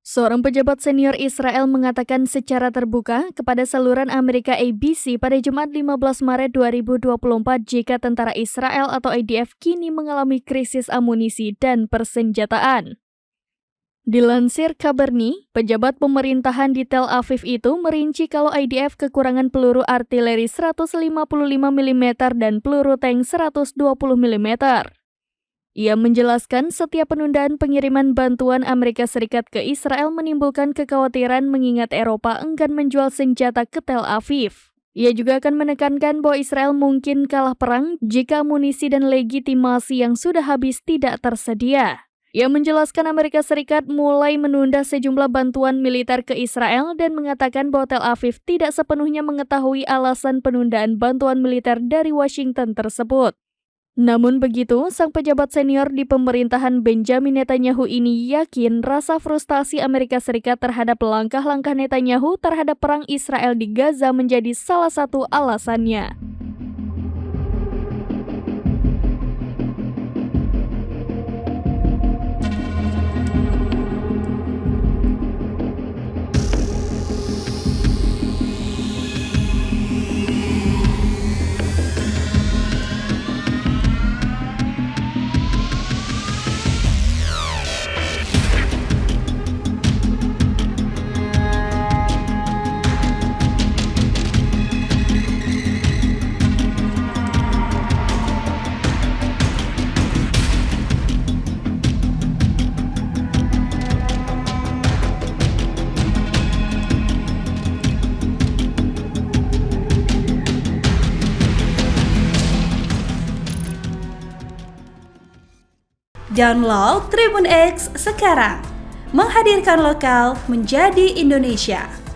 Seorang pejabat senior Israel mengatakan secara terbuka kepada saluran Amerika ABC pada Jumat 15 Maret 2024 jika tentara Israel atau IDF kini mengalami krisis amunisi dan persenjataan. Dilansir Kabarni, pejabat pemerintahan di Tel Aviv itu merinci kalau IDF kekurangan peluru artileri 155 mm dan peluru tank 120 mm. Ia menjelaskan setiap penundaan pengiriman bantuan Amerika Serikat ke Israel menimbulkan kekhawatiran mengingat Eropa enggan menjual senjata ke Tel Aviv. Ia juga akan menekankan bahwa Israel mungkin kalah perang jika amunisi dan legitimasi yang sudah habis tidak tersedia. Ia menjelaskan Amerika Serikat mulai menunda sejumlah bantuan militer ke Israel dan mengatakan bahwa Tel Aviv tidak sepenuhnya mengetahui alasan penundaan bantuan militer dari Washington tersebut. Namun begitu, sang pejabat senior di pemerintahan Benjamin Netanyahu ini yakin rasa frustasi Amerika Serikat terhadap langkah-langkah Netanyahu terhadap perang Israel di Gaza menjadi salah satu alasannya. Download Tribun X sekarang, menghadirkan lokal menjadi Indonesia.